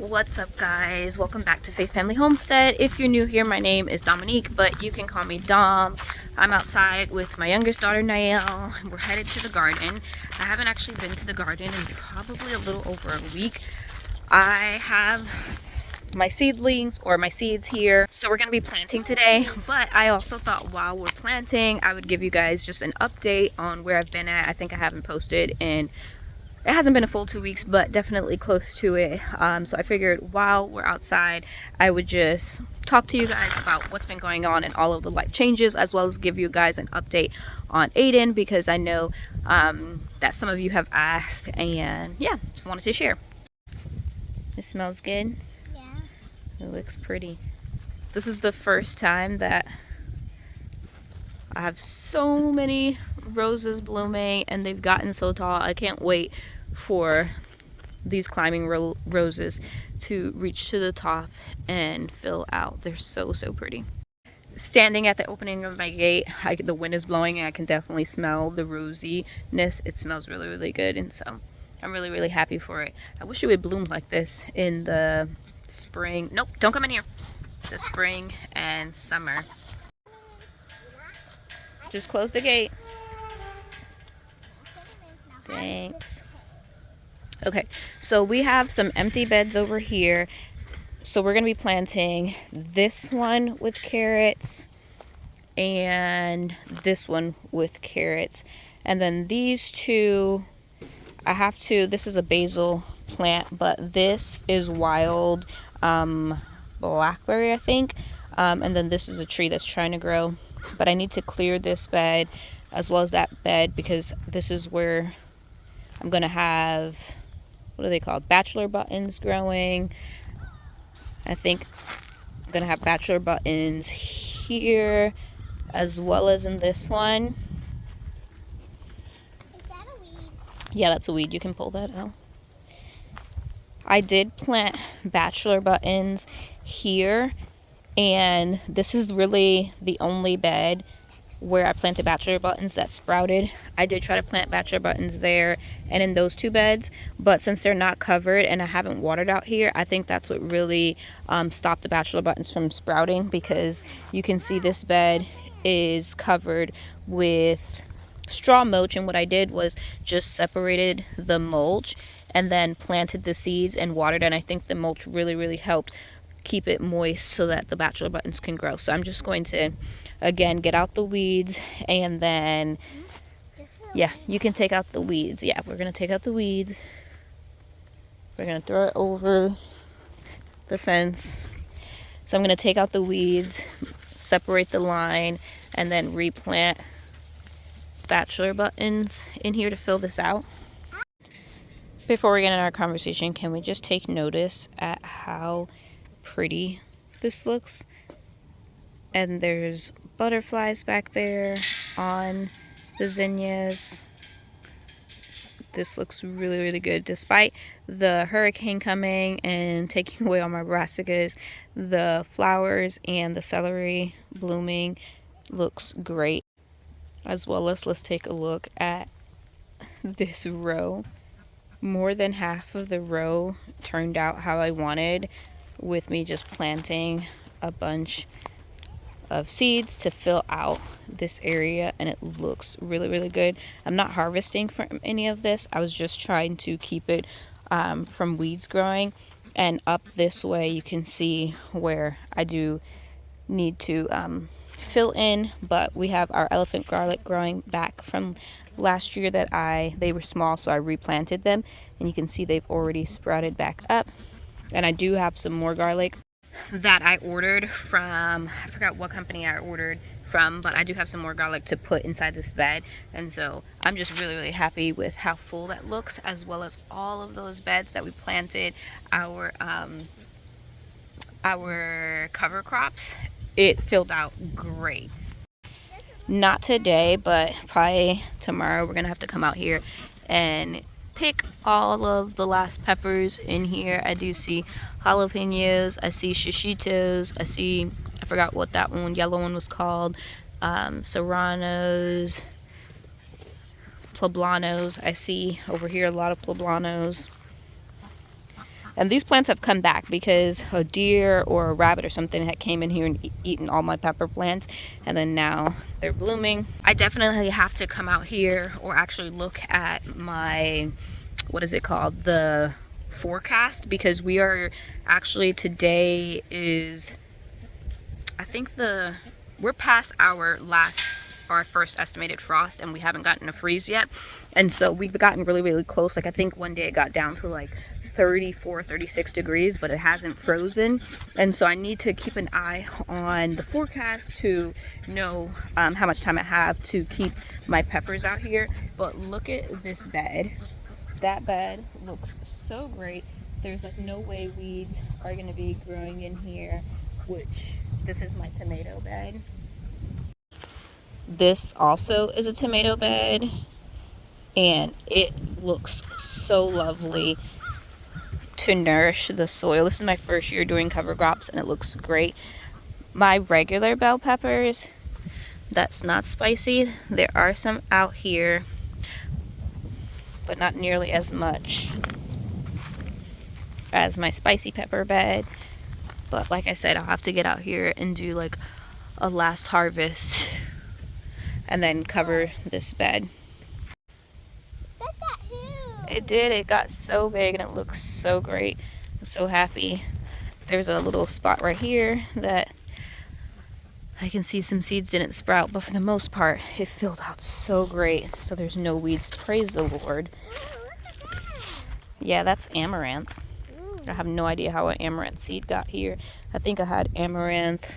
What's up, guys? Welcome back to Faith Family Homestead. If you're new here, my name is Dominique, but you can call me Dom. I'm outside with my youngest daughter, Nael. We're headed to the garden. I haven't actually been to the garden in probably a little over a week. I have my seedlings or my seeds here, so we're going to be planting today. But I also thought while we're planting, I would give you guys just an update on where I've been at. I think I haven't posted in it hasn't been a full 2 weeks, but definitely close to it. So I figured while we're outside, I would just talk to you guys about what's been going on and all of the life changes, as well as give you guys an update on Aiden, because I know that some of you have asked, and yeah, I wanted to share. It smells good. Yeah. It looks pretty. This is the first time that I have so many roses blooming, and they've gotten so tall. I can't wait for these climbing roses to reach to the top and fill out. They're so pretty. Standing at the opening of my gate, the wind is blowing and I can definitely smell the rosiness. It smells really good, and so I'm really happy for it. I wish it would bloom like this in the spring. Nope, don't come in here. The spring and summer. Just close the gate. Thanks. Okay, so we have some empty beds over here. So we're going to be planting this one with carrots and this one with carrots. And then these two, this is a basil plant, but this is wild blackberry, I think. And then this is a tree that's trying to grow. But I need to clear this bed as well as that bed, because this is where I'm going to have, what are they called? Bachelor buttons growing. I think I'm going to have bachelor buttons here as well as in this one. Is that a weed? Yeah, that's a weed. You can pull that out. I did plant bachelor buttons here, and this is really the only bed where I planted bachelor buttons that sprouted. I did try to plant bachelor buttons there and in those two beds, but since they're not covered and I haven't watered out here, I think that's what really stopped the bachelor buttons from sprouting, because you can see this bed is covered with straw mulch, and what I did was just separated the mulch and then planted the seeds and watered, and I think the mulch really helped keep it moist so that the bachelor buttons can grow. So I'm just going to again get out the weeds, and then yeah, you can take out the weeds. Yeah, we're gonna take out the weeds. We're gonna throw it over the fence. So I'm gonna take out the weeds, separate the line, and then replant bachelor buttons in here to fill this out. Before we get into our conversation, can we just take notice at how pretty this looks? And there's butterflies back there on the zinnias. This looks really good. Despite the hurricane coming and taking away all my brassicas, the flowers and the celery blooming looks great. As well as, let's take a look at this row. More than half of the row turned out how I wanted, with me just planting a bunch of seeds to fill out this area, and it looks really good. I'm not harvesting from any of this. I was just trying to keep it from weeds growing. And up this way you can see where I do need to fill in, but we have our elephant garlic growing back from last year that they were small, so I replanted them, and you can see they've already sprouted back up. And I do have some more garlic that I ordered from, I forgot what company I ordered from, but I do have some more garlic to put inside this bed. And so I'm just really happy with how full that looks, as well as all of those beds that we planted our cover crops. It filled out great. Not today, but probably tomorrow we're gonna have to come out here and pick all of the last peppers in here. I do see jalapenos, I see shishitos, I forgot what that one, yellow one was called, serranos, poblanos. I see over here a lot of poblanos. And these plants have come back because a deer or a rabbit or something had came in here and eaten all my pepper plants, and then now they're blooming. I definitely have to come out here or actually look at my, what is it called, the forecast, because we are actually, today is, I think we're past our first estimated frost, and we haven't gotten a freeze yet. And so we've gotten really, really close. Like I think one day it got down to like 34, 36 degrees, but it hasn't frozen. And so I need to keep an eye on the forecast to know how much time I have to keep my peppers out here. But look at this bed. That bed looks so great. There's like no way weeds are going to be growing in here, which this is my tomato bed. This also is a tomato bed, and it looks so lovely to nourish the soil. This is my first year doing cover crops, and it looks great. My regular bell peppers, that's not spicy. There are some out here, but not nearly as much as my spicy pepper bed. But like I said, I'll have to get out here and do like a last harvest and then cover this bed. It did. It got so big and it looks so great. I'm so happy. There's a little spot right here that I can see some seeds didn't sprout, but for the most part, it filled out so great. So there's no weeds. Praise the Lord. Yeah, that's amaranth. I have no idea how an amaranth seed got here. I think I had amaranth.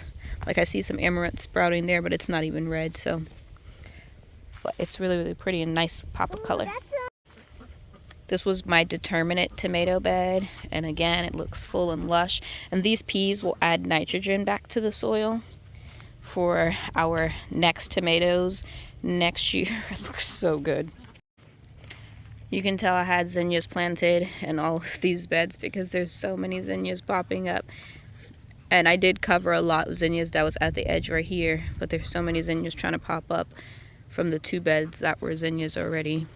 Like I see some amaranth sprouting there, but it's not even red. So, but it's really, really pretty and nice pop of color. This was my determinate tomato bed, and again, it looks full and lush. And these peas will add nitrogen back to the soil for our next tomatoes next year. It looks so good. You can tell I had zinnias planted in all of these beds because there's so many zinnias popping up. And I did cover a lot of zinnias that was at the edge right here, but there's so many zinnias trying to pop up from the two beds that were zinnias already.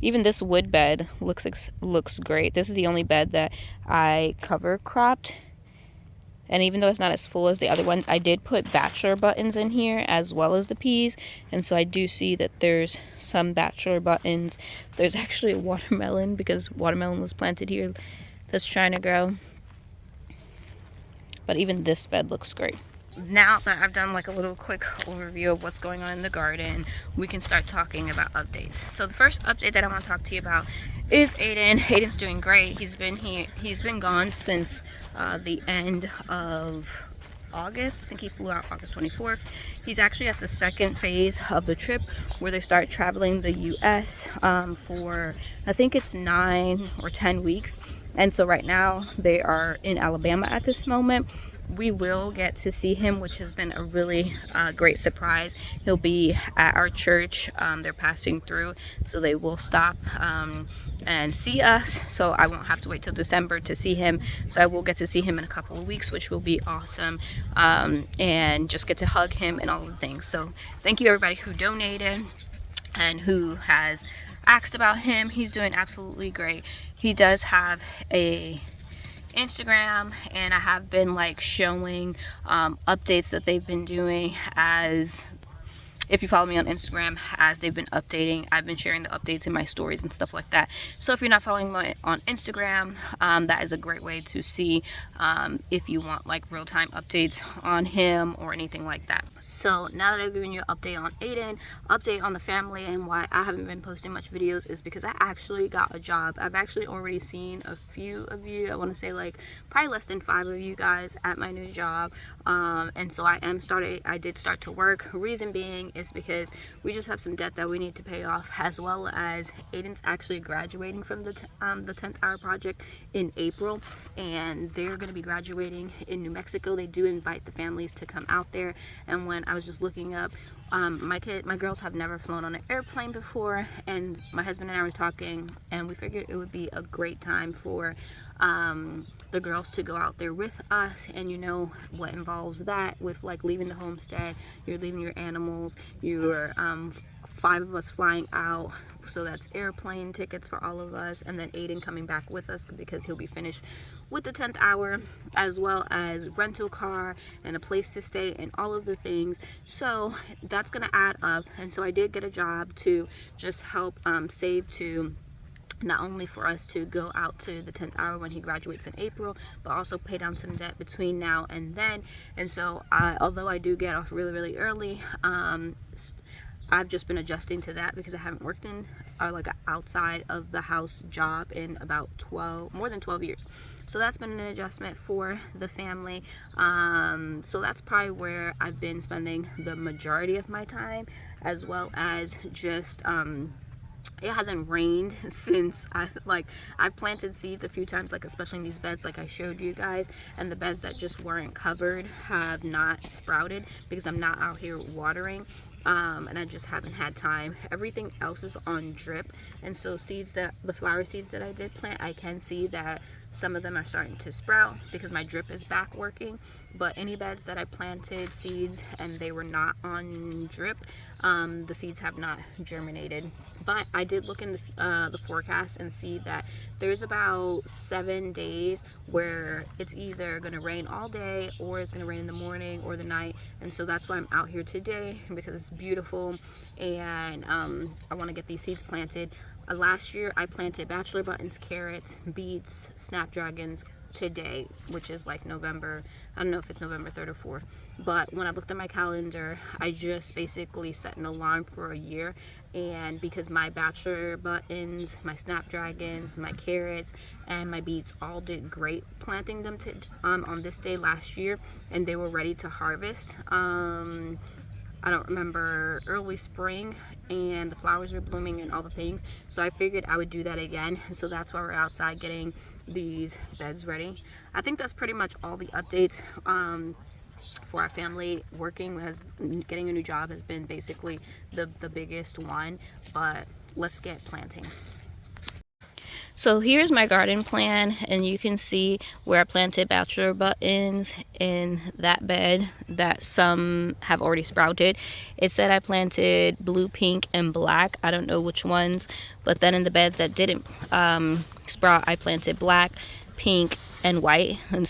Even this wood bed looks great. This is the only bed that I cover cropped. And even though it's not as full as the other ones, I did put bachelor buttons in here as well as the peas. And so I do see that there's some bachelor buttons. There's actually a watermelon, because watermelon was planted here, that's trying to grow. But even this bed looks great. Now that I've done like a little quick overview of what's going on in the garden, we can start talking about updates. So the first update that I want to talk to you about is Aiden. Aiden's doing great. He's been gone since the end of August. I think he flew out August 24th. He's actually at the second phase of the trip where they start traveling the US for, I think it's 9 or 10 weeks. And so right now they are in Alabama at this moment. We will get to see him, which has been a really great surprise. He'll be at our church. They're passing through, so they will stop and see us. So I won't have to wait till December to see him. So I will get to see him in a couple of weeks, which will be awesome. And just get to hug him and all the things. So thank you everybody who donated and who has asked about him. He's doing absolutely great. He does have a Instagram, and I have been like showing updates that they've been doing. As if you follow me on Instagram, as they've been updating, I've been sharing the updates in my stories and stuff like that. So if you're not following me on Instagram, that is a great way to see if you want like real-time updates on him or anything like that. So now that I've given you an update on Aiden, update on the family, and why I haven't been posting much videos is because I actually got a job. I've actually already seen a few of you. I want to say like probably less than 5 of you guys at my new job. And so I did start to work. Reason being is because we just have some debt that we need to pay off, as well as Aiden's actually graduating from the 10th hour project in April, and they're going to be graduating in New Mexico. They do invite the families to come out there. And when I was just looking up, my girls have never flown on an airplane before, and my husband and I were talking, and we figured it would be a great time for the girls to go out there with us. And you know what involves that with like leaving the homestead. You're leaving your animals, you're 5 of us flying out, so that's airplane tickets for all of us, and then Aiden coming back with us because he'll be finished with the 10th hour, as well as rental car and a place to stay and all of the things. So that's gonna add up. And so I did get a job to just help save to not only for us to go out to the 10th hour when he graduates in April, but also pay down some debt between now and then. And so although I do get off really early, I've just been adjusting to that because I haven't worked in like an outside of the house job in about more than 12 years. So that's been an adjustment for the family. So that's probably where I've been spending the majority of my time, as well as just it hasn't rained since I've planted seeds a few times, like especially in these beds like I showed you guys, and the beds that just weren't covered have not sprouted because I'm not out here watering. And I just haven't had time. Everything else is on drip, and so the flower seeds that I did plant, I can see that some of them are starting to sprout because my drip is back working. But any beds that I planted seeds and they were not on drip, the seeds have not germinated. But I did look in the forecast and see that there's about 7 days where it's either going to rain all day or it's going to rain in the morning or the night. And so that's why I'm out here today, because it's beautiful, and I want to get these seeds planted. Last year I planted bachelor buttons, carrots, beets, snapdragons today, which is like November, I don't know if it's November 3rd or 4th, but when I looked at my calendar, I just basically set an alarm for a year. And because my bachelor buttons, my snapdragons, my carrots, and my beets all did great planting them on this day last year, and they were ready to harvest. I don't remember, early spring, and the flowers are blooming and all the things. So I figured I would do that again. And so that's why we're outside getting these beds ready. I think that's pretty much all the updates for our family. Getting a new job has been basically the biggest one, but let's get planting. So here's my garden plan, and you can see where I planted bachelor buttons in that bed that some have already sprouted. It said I planted blue, pink, and black. I don't know which ones, but then in the beds that didn't sprout, I planted black, pink, and white. And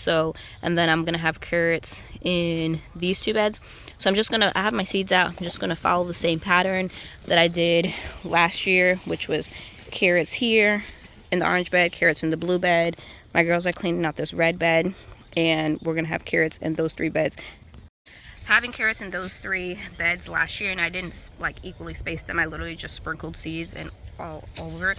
then I'm gonna have carrots in these 2 beds. So I have my seeds out. I'm just gonna follow the same pattern that I did last year, which was carrots here in the orange bed, carrots in the blue bed. My girls are cleaning out this red bed, and we're gonna have carrots in those 3 beds. Having carrots in those 3 beds last year, and I didn't like equally space them, I literally just sprinkled seeds and all over,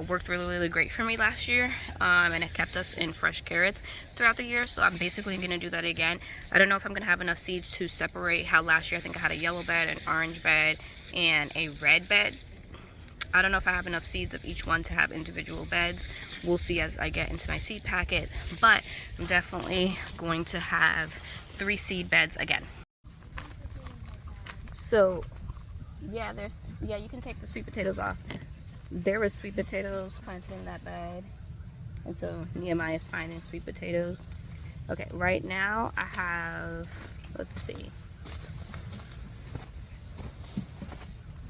worked really great for me last year, and it kept us in fresh carrots throughout the year. So I'm basically gonna do that again. I don't know if I'm gonna have enough seeds to separate how last year I think I had a yellow bed, an orange bed, and a red bed. I don't know if I have enough seeds of each one to have individual beds. We'll see as I get into my seed packet, but I'm definitely going to have 3 seed beds again. So yeah, you can take the sweet potatoes off. There was sweet potatoes planted in that bed, and so Nehemiah's finding sweet potatoes. Okay, right now I have, let's see.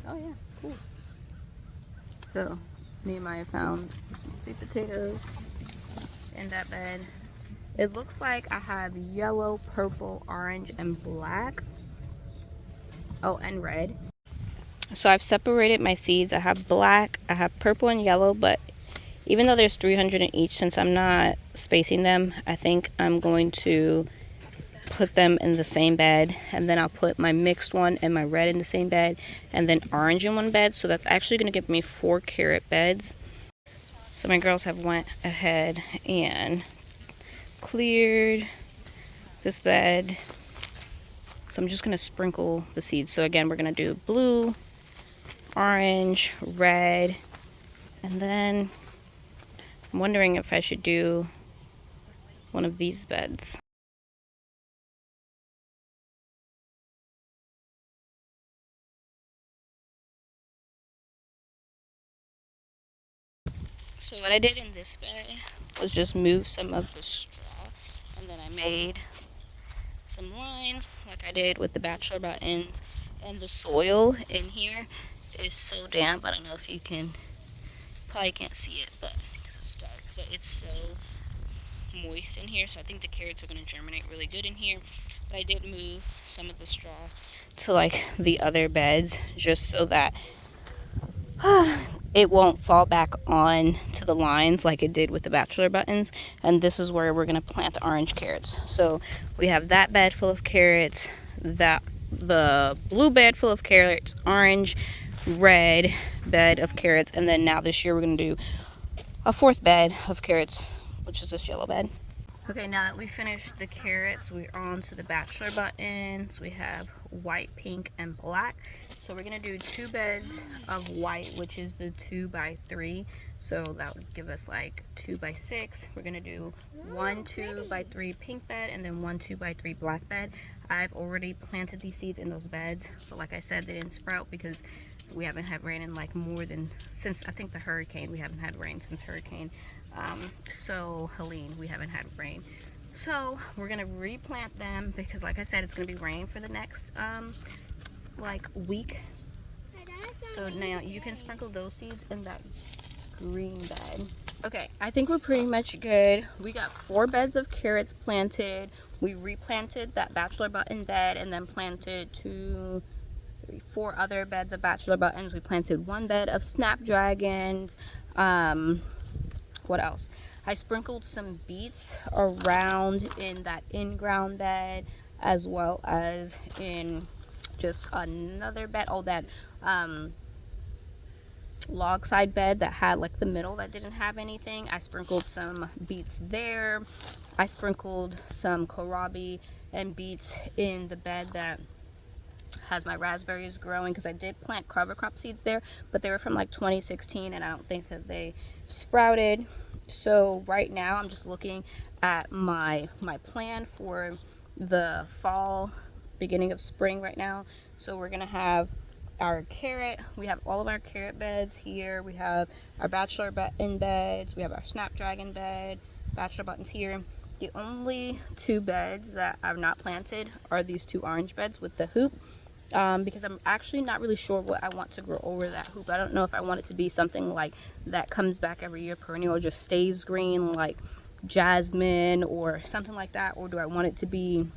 Oh yeah, cool. So Nehemiah found some sweet potatoes in that bed. It looks like I have yellow, purple, orange, and black. Oh, and red. So I've separated my seeds. I have black, I have purple and yellow, but even though there's 300 in each, since I'm not spacing them, I think I'm going to put them in the same bed, and then I'll put my mixed one and my red in the same bed, and then orange in one bed. So that's actually going to give me 4 carrot beds. So my girls have went ahead and cleared this bed. So I'm just going to sprinkle the seeds. So again, we're going to do blue, orange, red, and then I'm wondering if I should do one of these beds. So what I did in this bed was just move some of the straw, and then I made some lines like I did with the bachelor buttons. And the soil in here is so damp. I don't know if you can, probably can't see it, but because it's dark, but it's so moist in here, so I think the carrots are going to germinate really good in here. But I did move some of the straw to like the other beds just so that it won't fall back on to the lines like it did with the bachelor buttons. And this is where we're going to plant the orange carrots. So we have that bed full of carrots, that the blue bed full of carrots, orange, red bed of carrots, and then now this year we're going to do a fourth bed of carrots, which is this yellow bed. Okay, now that we finished the carrots, we're on to the bachelor buttons. We have white, pink, and black. So we're gonna do 2 beds of white, which is the 2x3. So that would give us like 2x6. We're gonna do 1 2x3 pink bed and then 1 2x3 black bed. I've already planted these seeds in those beds, but like I said, they didn't sprout because we haven't had rain in like more than, since I think the hurricane. We haven't had rain since hurricane. So Helene, we haven't had rain. So we're gonna replant them because like I said, it's gonna be rain for the next like week. So now you can sprinkle those seeds in that green bed. Okay, I think we're pretty much good. We got 4 beds of carrots planted. We replanted that bachelor button bed and then planted 2, 3, 4 other beds of bachelor buttons. We planted 1 bed of snapdragons. What else? I sprinkled some beets around in that in-ground bed, as well as in just another bed. Oh, that log side bed that had like the middle that didn't have anything. I sprinkled some beets there. I sprinkled some kohlrabi and beets in the bed that has my raspberries growing, because I did plant cover crop seeds there, but they were from like 2016 and I don't think that they sprouted. So right now I'm just looking at my plan for the fall, beginning of spring right now. So we're gonna have our carrot, we have all of our carrot beds here, we have our bachelor button beds, we have our snapdragon bed, bachelor buttons here. The only 2 beds that I've not planted are these 2 orange beds with the hoop. Because I'm actually not really sure what I want to grow over that hoop. I don't know if I want it to be something like that comes back every year, perennial, or just stays green, like jasmine or something like that, or do I want it to be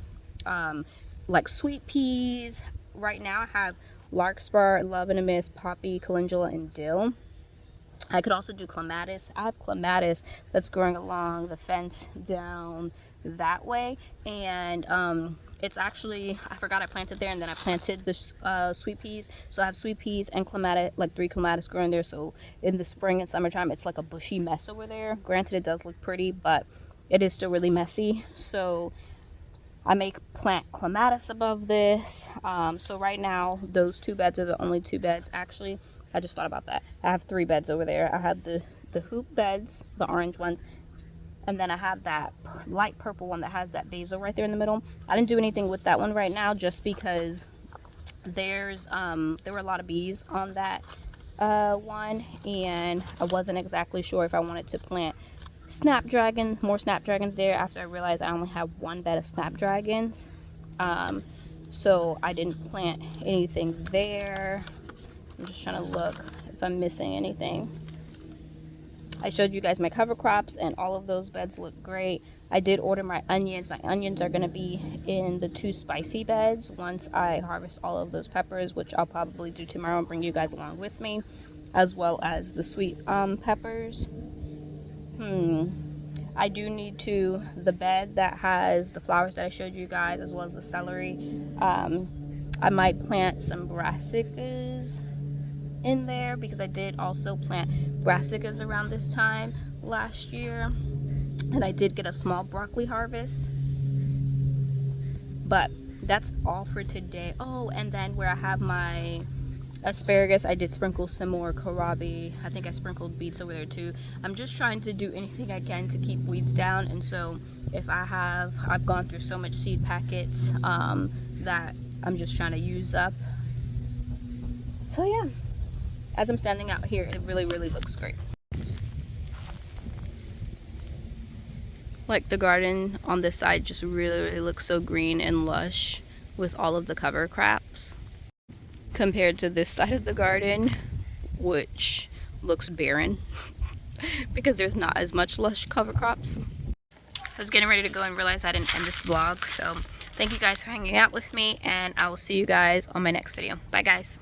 like sweet peas. Right now I have larkspur, love and a mist, poppy, calendula, and dill. I could also do clematis. I have clematis that's growing along the fence down that way, and it's actually, I forgot I planted there, and then I planted the sweet peas. So I have sweet peas and clematis, like 3 clematis growing there. So in the spring and summertime, it's like a bushy mess over there. Granted, it does look pretty, but it is still really messy. So I may plant clematis above this. So right now, those 2 beds are the only 2 beds. Actually, I just thought about that. I have 3 beds over there. I have the hoop beds, the orange ones, and then I have that light purple one that has that basil right there in the middle. I didn't do anything with that one right now just because there were a lot of bees on that one, and I wasn't exactly sure if I wanted to plant more snapdragons there after I realized I only have 1 bed of snapdragons. So I didn't plant anything there. I'm just trying to look if I'm missing anything. I showed you guys my cover crops, and all of those beds look great. I did order my onions. My onions are going to be in the 2 spicy beds once I harvest all of those peppers, which I'll probably do tomorrow and bring you guys along with me, as well as the sweet peppers. I do need the bed that has the flowers that I showed you guys, as well as the celery. I might plant some brassicas in there because I did also plant brassicas around this time last year, and I did get a small broccoli harvest. But that's all for today. Oh, and then where I have my asparagus, I did sprinkle some more kohlrabi. I think I sprinkled beets over there too. I'm just trying to do anything I can to keep weeds down, and so if I've gone through so much seed packets that I'm just trying to use up. So yeah, as I'm standing out here, it really looks great. Like the garden on this side just really looks so green and lush with all of the cover crops. compared to this side of the garden, which looks barren because there's not as much lush cover crops. I was getting ready to go and realized I didn't end this vlog, so thank you guys for hanging out with me, and I will see you guys on my next video. Bye guys.